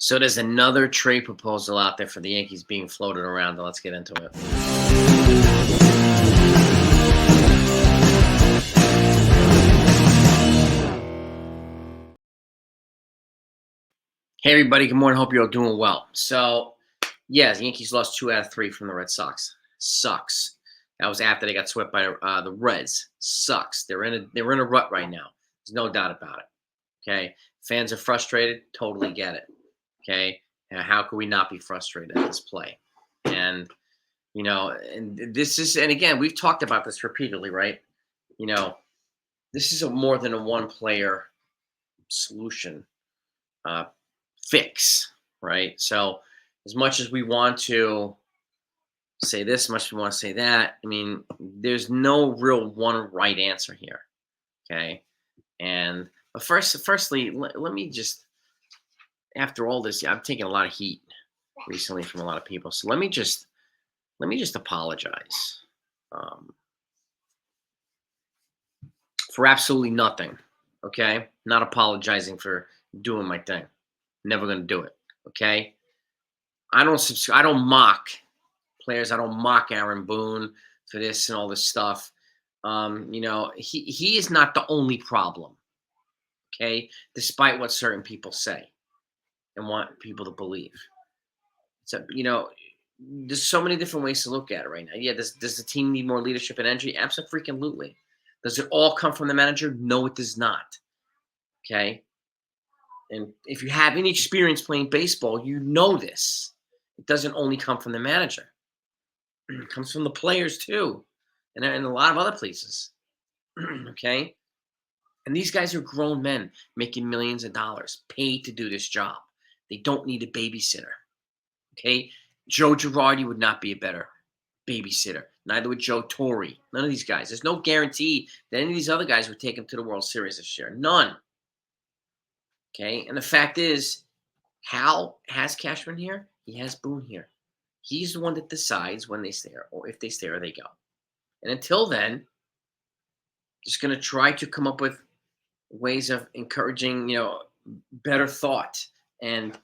So there's another trade proposal out there for the Yankees being floated around. Let's get into it. Hey, everybody. Good morning. Hope you're all doing well. So, yeah, the Yankees lost 2 out of 3 from the Red Sox. Sucks. That was after they got swept by the Reds. Sucks. They're in a rut right now. There's no doubt about it. Okay, fans are frustrated. Totally get it. Okay, and how could we not be frustrated at this play? And and this is, and again, we've talked about this repeatedly, right? This is more than a one-player solution fix, right? So, as much as we want to say this, much as we want to say that, I mean, there's no real one right answer here. Okay, but firstly, let me just, after all this, I'm taking a lot of heat recently from a lot of people. So let me just apologize for absolutely nothing. Okay, not apologizing for doing my thing. Never going to do it. Okay, I don't mock players. I don't mock Aaron Boone for this and all this stuff. He is not the only problem. Okay, despite what certain people say and want people to believe. So, there's so many different ways to look at it right now. Yeah, does the team need more leadership and energy? Absolutely. Does it all come from the manager? No, it does not. Okay, and if you have any experience playing baseball, you know this. It doesn't only come from the manager. It comes from the players too, and a lot of other places. Okay. And these guys are grown men making millions of dollars, paid to do this job. They don't need a babysitter. Okay? Joe Girardi would not be a better babysitter. Neither would Joe Torre. None of these guys. There's no guarantee that any of these other guys would take him to the World Series this year. None. Okay? And the fact is, Hal has Cashman here. He has Boone here. He's the one that decides when they stay or if they stay or they go. And until then, just going to try to come up with ways of encouraging, better thought and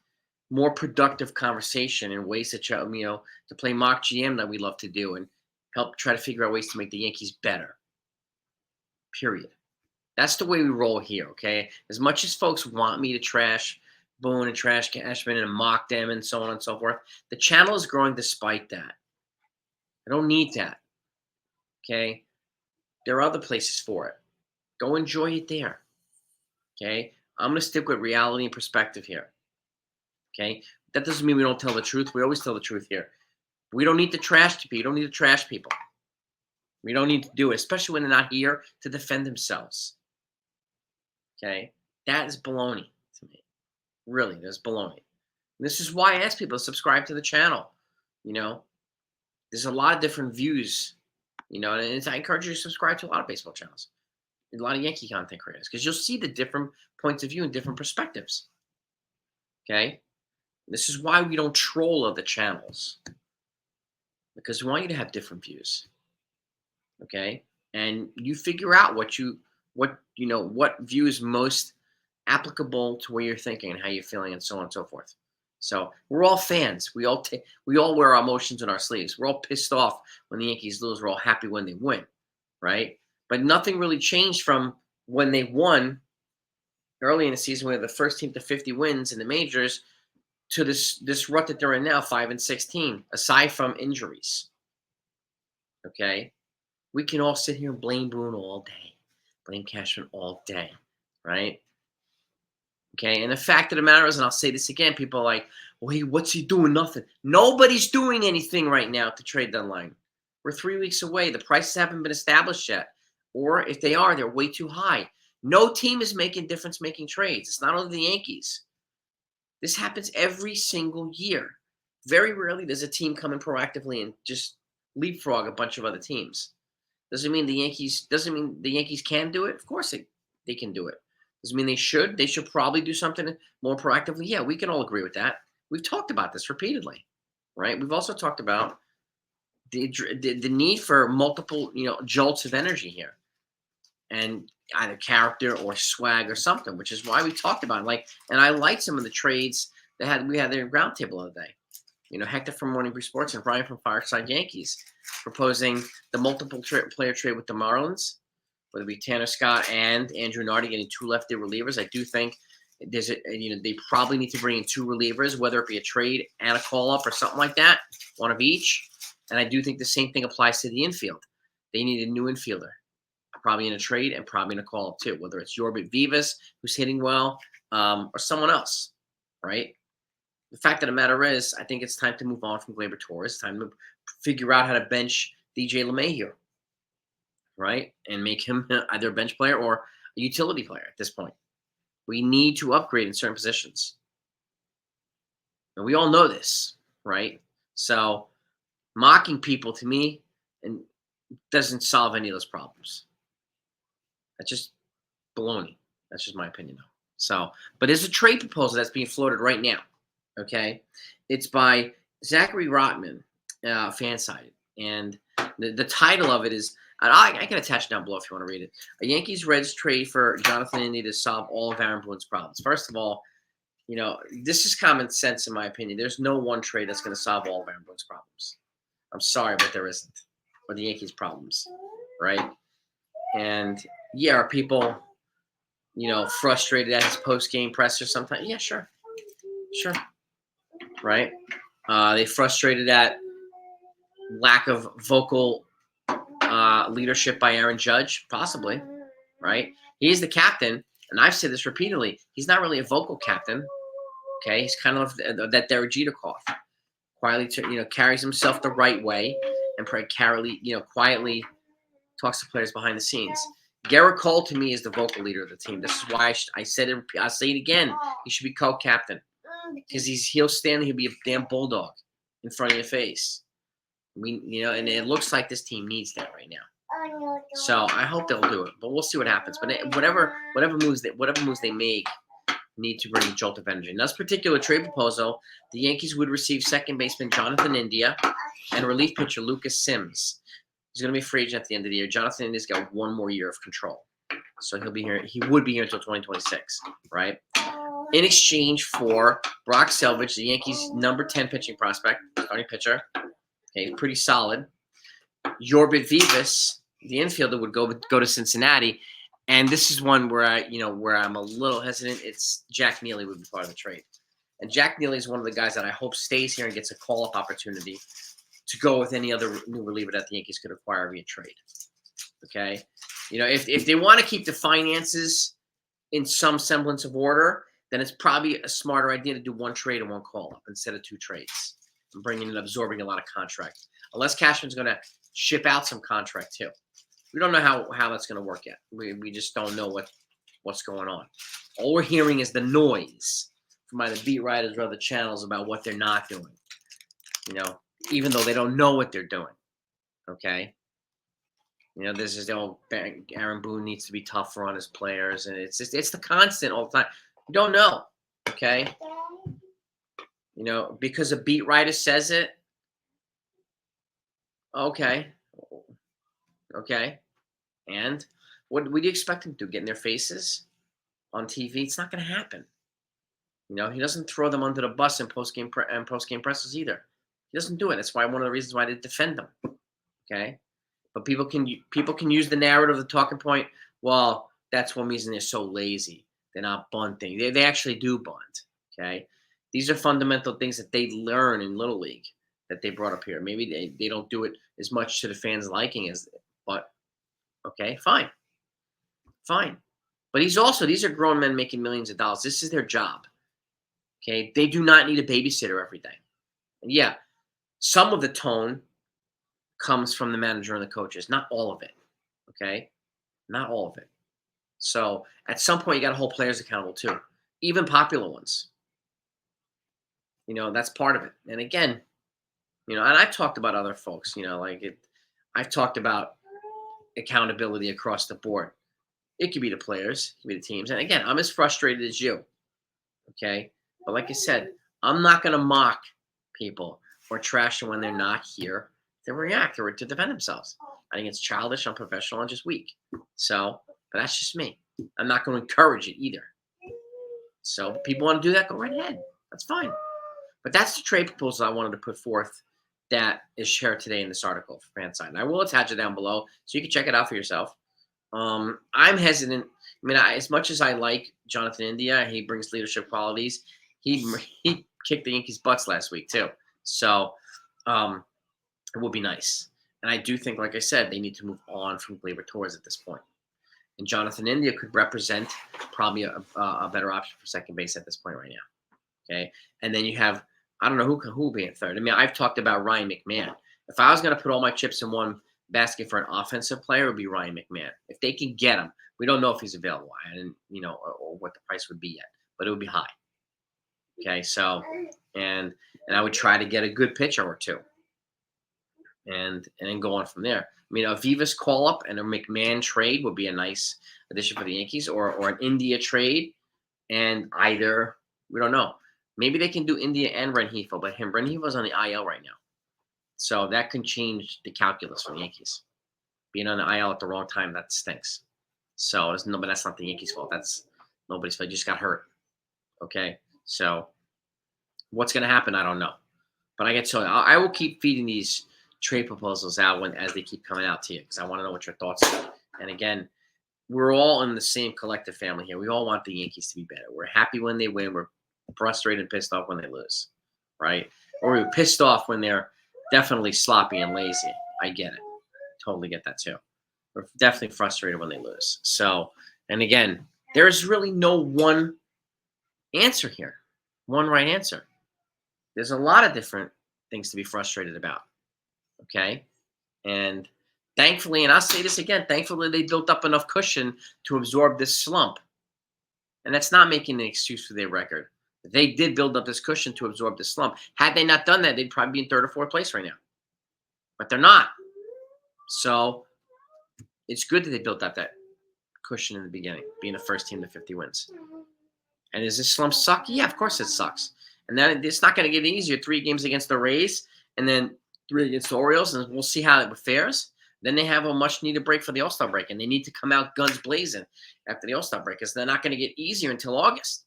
more productive conversation and ways to to play mock GM that we love to do and help try to figure out ways to make the Yankees better. Period. That's the way we roll here, okay? As much as folks want me to trash Boone and trash Cashman and mock them and so on and so forth, the channel is growing despite that. I don't need that, okay? There are other places for it. Go enjoy it there. Okay, I'm going to stick with reality and perspective here. Okay, that doesn't mean we don't tell the truth. We always tell the truth here. We don't need to trash people. You don't need to trash people. We don't need to do it, especially when they're not here to defend themselves. Okay, that is baloney to me. Really, that's baloney. And this is why I ask people to subscribe to the channel. There's a lot of different views. And I encourage you to subscribe to a lot of baseball channels. A lot of Yankee content creators, because you'll see the different points of view and different perspectives. Okay? This is why we don't troll other channels, because we want you to have different views. Okay? And you figure out what view is most applicable to where you're thinking and how you're feeling and so on and so forth. So we're all fans. We all wear our emotions on our sleeves. We're all pissed off when the Yankees lose. We're all happy when they win, right? But nothing really changed from when they won early in the season, when they're the first team to 50 wins in the majors, to this rut that they're in now, 5-16, aside from injuries. Okay? We can all sit here and blame Boone all day, blame Cashman all day, right? Okay? And the fact of the matter is, and I'll say this again, people are like, well, hey, what's he doing? Nothing. Nobody's doing anything right now at the trade deadline. We're 3 weeks away. The prices haven't been established yet. Or if they are, they're way too high. No team is making difference-making trades. It's not only the Yankees. This happens every single year. Very rarely does a team come in proactively and just leapfrog a bunch of other teams. Doesn't mean the Yankees can do it. Of course they can do it. Doesn't mean they should. They should probably do something more proactively. Yeah, we can all agree with that. We've talked about this repeatedly, right? We've also talked about the need for multiple, jolts of energy here. And either character or swag or something, which is why we talked about it. And I like some of the trades we had their roundtable the other day. Hector from Morning Brew Sports and Brian from Fireside Yankees proposing the multiple player trade with the Marlins, whether it be Tanner Scott and Andrew Nardi getting 2 lefty relievers. I do think they probably need to bring in 2 relievers, whether it be a trade and a call up or something like that, one of each. And I do think the same thing applies to the infield. They need a new infielder, probably in a trade and probably in a call up too, whether it's Yorbit Vivas, who's hitting well, or someone else, right? The fact of the matter is, I think it's time to move on from Gleyber Torres. It's time to figure out how to bench DJ LeMahieu, right? And make him either a bench player or a utility player at this point. We need to upgrade in certain positions. And we all know this, right? So mocking people, to me, and doesn't solve any of those problems. That's just baloney. That's just my opinion, though. So, but there's a trade proposal that's being floated right now. Okay, it's by Zachary Rotman, fan-sided, and the title of it is, and I can attach it down below if you want to read it. A Yankees-Reds trade for Jonathan India to solve all of Aaron Boone's problems. First of all, this is common sense in my opinion. There's no one trade that's going to solve all of Aaron Boone's problems. I'm sorry, but there isn't. Or the Yankees' problems, right? And yeah, are people, frustrated at his post-game presser sometimes? Yeah, sure. Right? They frustrated at lack of vocal leadership by Aaron Judge, possibly, right? He's the captain, and I've said this repeatedly. He's not really a vocal captain, okay? He's kind of that Derek Jeter cough. Quietly, carries himself the right way and quietly talks to players behind the scenes. Garrett Cole, to me, is the vocal leader of the team. This is why I said it. I'll say it again. He should be co-captain because he'll stand. He'll be a damn bulldog in front of your face. And it looks like this team needs that right now. So I hope they'll do it, but we'll see what happens. But whatever moves they make need to bring a jolt of energy. In this particular trade proposal, the Yankees would receive second baseman Jonathan India and relief pitcher Lucas Sims. He's going to be free agent at the end of the year. Jonathan India's got 1 more year of control, so he'll be here. He would be here until 2026, right? In exchange for Brock Selvage, the Yankees' number 10 pitching prospect, starting pitcher. Okay, pretty solid. Yorbit Vivas, the infielder, would go to Cincinnati, and this is one where I'm a little hesitant. It's Jack Neely would be part of the trade, and Jack Neely is one of the guys that I hope stays here and gets a call-up opportunity to go with any other new reliever that the Yankees could acquire via trade. Okay, if they want to keep the finances in some semblance of order, then it's probably a smarter idea to do 1 trade and 1 call-up instead of 2 trades. And bringing and absorbing a lot of contract. Unless Cashman's going to ship out some contract too. We don't know how that's going to work yet. We just don't know what's going on. All we're hearing is the noise from either beat writers or other channels about what they're not doing. Even though they don't know what they're doing. Okay? This is Aaron Boone needs to be tougher on his players, and it's the constant all the time. You don't know. Okay? Because a beat writer says it. Okay. And what do you expect him to do? Get in their faces on TV? It's not going to happen. He doesn't throw them under the bus in post-game presses either. He doesn't do it. That's why one of the reasons why they defend him. Okay. But people can use the narrative, the talking point. Well, that's one reason they're so lazy. They're not bunting. They actually do bunt. Okay. These are fundamental things that they learn in Little League that they brought up here. Maybe they don't do it as much to the fans' liking but okay, fine. But these are grown men making millions of dollars. This is their job. Okay, they do not need a babysitter every day. And yeah, some of the tone comes from the manager and the coaches, not all of it. Okay, not all of it. So at some point, you got to hold players accountable too, even popular ones. That's part of it. And again, and I've talked about other folks, I've talked about accountability across the board. It could be the players, it could be the teams. And again, I'm as frustrated as you. Okay. But like I said, I'm not going to mock people or trash them when they're not here to react or to defend themselves. I think it's childish, unprofessional, and just weak. So, but that's just me. I'm not going to encourage it either. So, if people want to do that, go right ahead. That's fine. But that's the trade proposal I wanted to put forth that is shared today in this article for Fanside. And I will attach it down below so you can check it out for yourself. I'm hesitant. I mean, as much as I like Jonathan India, he brings leadership qualities. He kicked the Yankees' butts last week too. So it will be nice. And I do think, like I said, they need to move on from Gleyber Torres at this point. And Jonathan India could represent probably a better option for second base at this point right now. Okay, and then you have, I don't know who will be in third. I mean, I've talked about Ryan McMahon. If I was going to put all my chips in one basket for an offensive player, it would be Ryan McMahon. If they can get him, we don't know if he's available. I didn't, or what the price would be yet, but it would be high. Okay, so and I would try to get a good pitcher or two, and then go on from there. I mean, a Vivas call up and a McMahon trade would be a nice addition for the Yankees, or an India trade, and either we don't know. Maybe they can do India and Rengifo, but Rengifo on the IL right now, so that can change the calculus for the Yankees. Being on the IL at the wrong time, that stinks. So but that's not the Yankees' fault. That's nobody's fault. He just got hurt. Okay, so what's going to happen? I don't know, but I will keep feeding these trade proposals out as they keep coming out to you because I want to know what your thoughts are. And again, we're all in the same collective family here. We all want the Yankees to be better. We're happy when they win. We're frustrated and pissed off when they lose, right? Or we're pissed off when they're definitely sloppy and lazy. I get it. Totally get that too. We're definitely frustrated when they lose. So, and again, there's really no one answer here, one right answer. There's a lot of different things to be frustrated about. Okay. And thankfully, and I'll say this again, thankfully they built up enough cushion to absorb this slump. And that's not making an excuse for their record. They did build up this cushion to absorb this slump. Had they not done that, they'd probably be in third or fourth place right now. But they're not. So it's good that they built up that cushion in the beginning, being the first team to 50 wins. And does this slump suck? Yeah, of course it sucks. And then it's not going to get easier. 3 games against the Rays and then 3 against the Orioles, and we'll see how it fares. Then they have a much-needed break for the All-Star break, and they need to come out guns blazing after the All-Star break because they're not going to get easier until August.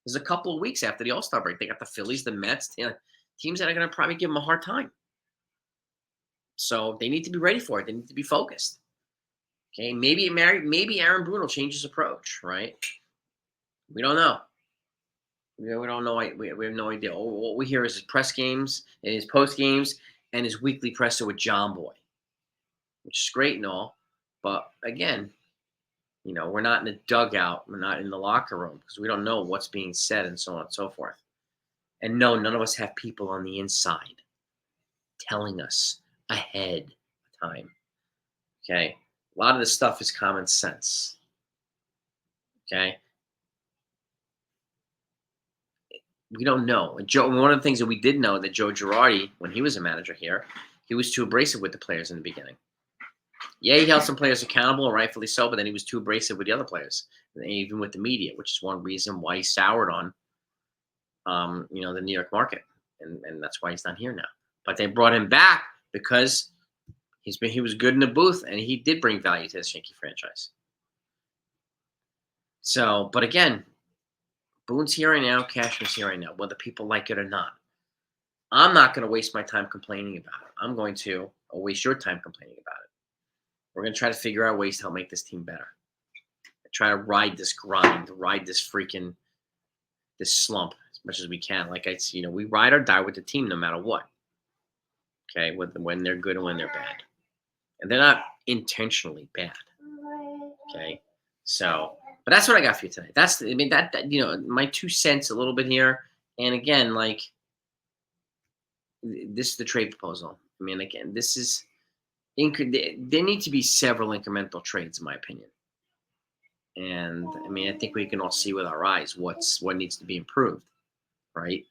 There's a couple of weeks after the All-Star break. They got the Phillies, the Mets, teams that are going to probably give them a hard time. So they need to be ready for it. They need to be focused. Okay, maybe Aaron Boone will change his approach, right? We don't know. We don't know. We have no idea. What we hear is his press games and his post games and his weekly presser with John Boy, which is great and all. But again, we're not in the dugout. We're not in the locker room because we don't know what's being said and so on and so forth. And no, none of us have people on the inside telling us ahead of time. Okay? A lot of this stuff is common sense. Okay? We don't know. One of the things that we did know that Joe Girardi, when he was a manager here, he was too abrasive with the players in the beginning. Yeah, he held some players accountable, and rightfully so, but then he was too abrasive with the other players, and even with the media, which is one reason why he soured on, the New York market, and that's why he's not here now. But they brought him back because he was good in the booth, and he did bring value to this Yankee franchise. So, but again, Boone's here right now, Cashman's here right now, whether people like it or not. I'm not going to waste my time complaining about it. I'm going to waste your time complaining about it. We're going to try to figure out ways to help make this team better. Try to ride this grind, ride this slump as much as we can. Like we ride or die with the team no matter what. Okay, when they're good and when they're bad. And they're not intentionally bad. Okay, so, but that's what I got for you today. That my 2 cents a little bit here. And again, this is the trade proposal. I mean, again, this is there need to be several incremental trades, in my opinion. And I mean, I think we can all see with our eyes what needs to be improved, right?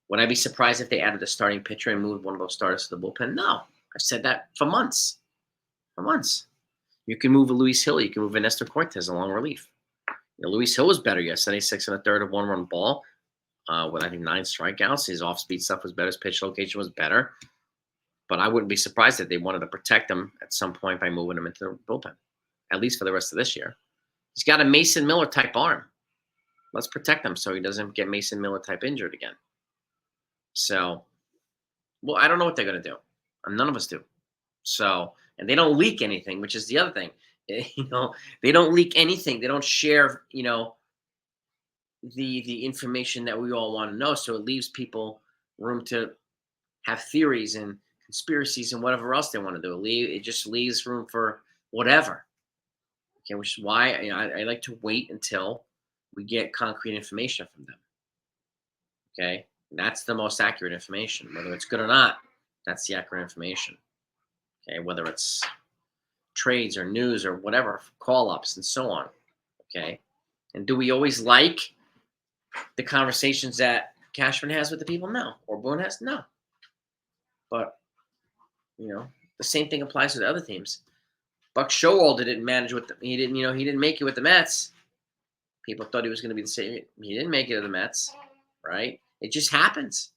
Would I be surprised if they added a starting pitcher and moved one of those starters to the bullpen? No, I've said that for months. You can move a Luis Hill. You can move a Nestor Cortez along relief. Luis Hill was better yesterday, 6 1/3 of 1-run ball with, I think, 9 strikeouts. His off-speed stuff was better. His pitch location was better. But I wouldn't be surprised if they wanted to protect him at some point by moving him into the bullpen, at least for the rest of this year. He's got a Mason Miller-type arm. Let's protect him so he doesn't get Mason Miller type injured again. So, well, I don't know what they're going to do. And none of us do. So, and they don't leak anything, which is the other thing. They don't leak anything. They don't share, the information that we all want to know. So it leaves people room to have theories and conspiracies and whatever else they want to do. It just leaves room for whatever. Okay, which is why I like to wait until we get concrete information from them. Okay, that's the most accurate information, whether it's good or not. That's the accurate information. Okay, whether it's trades or news or whatever, call ups and so on. Okay, and do we always like the conversations that Cashman has with the people? No, or Boone has? No. But the same thing applies to the other teams. Buck Showalter didn't manage with he didn't make it with the Mets. People thought he was going to be the same. He didn't make it to the Mets, right? It just happens.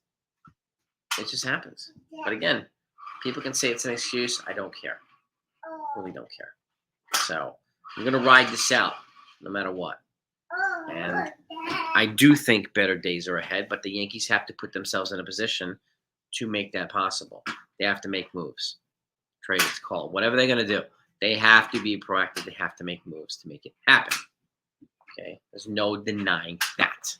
It just happens. But again, people can say it's an excuse. I don't care. Really don't care. So I'm going to ride this out no matter what. And I do think better days are ahead, but the Yankees have to put themselves in a position to make that possible. They have to make moves, trades, call, whatever they're going to do. They have to be proactive. They have to make moves to make it happen. Okay, there's no denying that.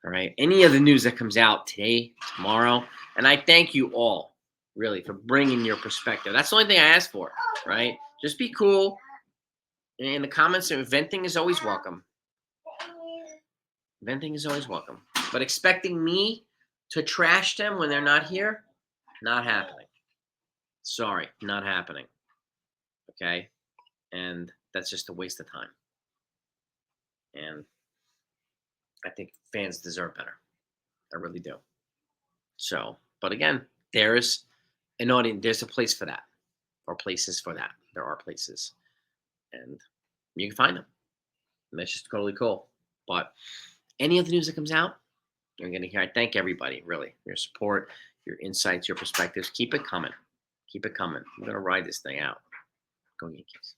All right, any of the news that comes out today, tomorrow, and I thank you all really for bringing your perspective. That's the only thing I ask for, right? Just be cool. In the comments, venting is always welcome. Venting is always welcome. But expecting me to trash them when they're not here, not happening. Sorry, not happening. Okay? And that's just a waste of time. And I think fans deserve better. I really do. So, but again, there's an audience, there's a place for that, or places for that. There are places. And you can find them. And that's just totally cool. But any of the news that comes out, you're going to hear. I thank everybody, really, for your support, your insights, your perspectives. Keep it coming. Keep it coming. I'm going to ride this thing out. Go Yankees.